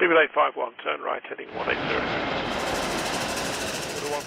BB851, turn right, heading 180.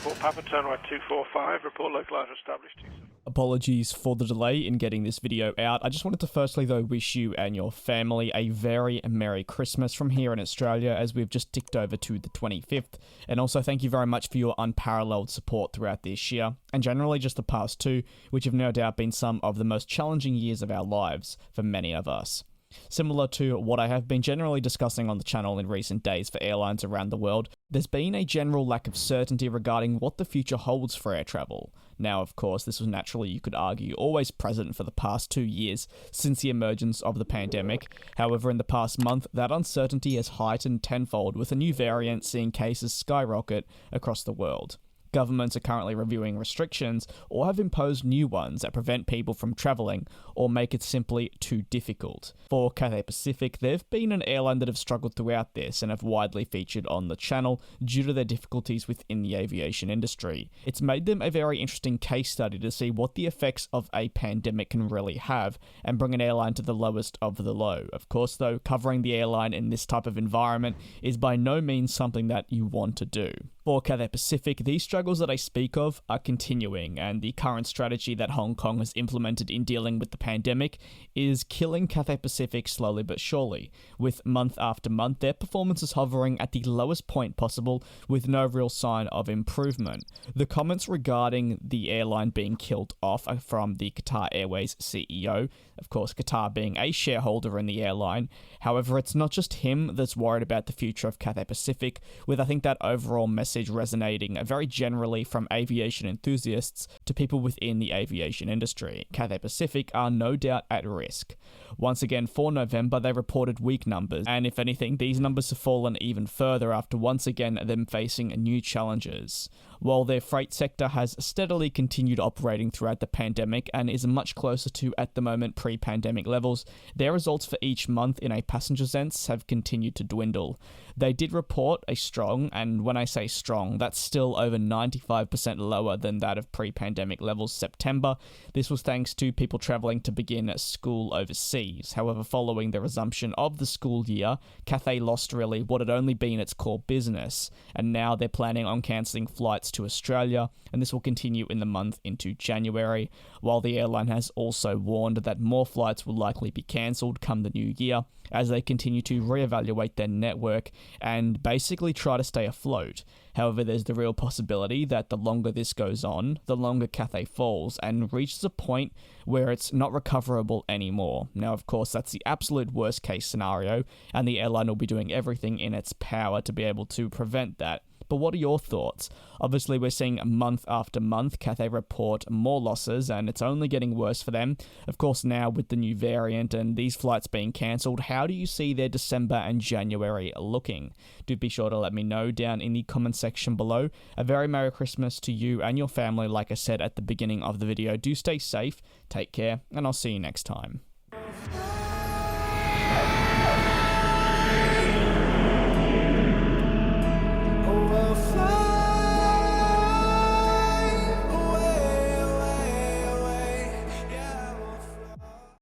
14 Papa, turn right 245, report localizer established. Apologies for the delay in getting this video out. I just wanted to firstly though wish you and your family a very Merry Christmas from here in Australia as we've just ticked over to the 25th. And also thank you very much for your unparalleled support throughout this year, and generally just the past two, which have no doubt been some of the most challenging years of our lives for many of us. Similar to what I have been generally discussing on the channel in recent days for airlines around the world, there's been a general lack of certainty regarding what the future holds for air travel. Now, of course, this was naturally, you could argue, always present for the past 2 years since the emergence of the pandemic. However, in the past month, that uncertainty has heightened tenfold with a new variant seeing cases skyrocket across the world. Governments are currently reviewing restrictions or have imposed new ones that prevent people from travelling or make it simply too difficult. For Cathay Pacific, they've been an airline that have struggled throughout this and have widely featured on the channel due to their difficulties within the aviation industry. It's made them a very interesting case study to see what the effects of a pandemic can really have and bring an airline to the lowest of the low. Of course, though, covering the airline in this type of environment is by no means something that you want to do. For Cathay Pacific, these struggles that I speak of are continuing, and the current strategy that Hong Kong has implemented in dealing with the pandemic is killing Cathay Pacific slowly but surely, with month after month their performance is hovering at the lowest point possible with no real sign of improvement. The comments regarding the airline being killed off are from the Qatar Airways CEO, of course Qatar being a shareholder in the airline. However, it's not just him that's worried about the future of Cathay Pacific, with I think that overall message resonating very generally from aviation enthusiasts to people within the aviation industry. Cathay Pacific are no doubt at risk. Once again, for November, they reported weak numbers, and if anything, these numbers have fallen even further after once again them facing new challenges. While their freight sector has steadily continued operating throughout the pandemic and is much closer to, at the moment, pre-pandemic levels, their results for each month in a passenger sense have continued to dwindle. They did report a strong, and when I say strong, that's still over 95% lower than that of pre-pandemic levels September. This was thanks to people travelling to begin school overseas. However, following the resumption of the school year, Cathay lost really what had only been its core business, and now they're planning on cancelling flights to Australia, and this will continue in the month into January, while the airline has also warned that more flights will likely be cancelled come the new year as they continue to reevaluate their network and basically try to stay afloat. However, there's the real possibility that the longer this goes on, the longer Cathay falls and reaches a point where it's not recoverable anymore. Now, of course, that's the absolute worst case scenario, and the airline will be doing everything in its power to be able to prevent that. But what are your thoughts? Obviously, we're seeing month after month Cathay report more losses, and it's only getting worse for them. Of course, now with the new variant and these flights being cancelled, how do you see their December and January looking? Do be sure to let me know down in the comment section below. A very Merry Christmas to you and your family, like I said at the beginning of the video. Do stay safe, take care, and I'll see you next time.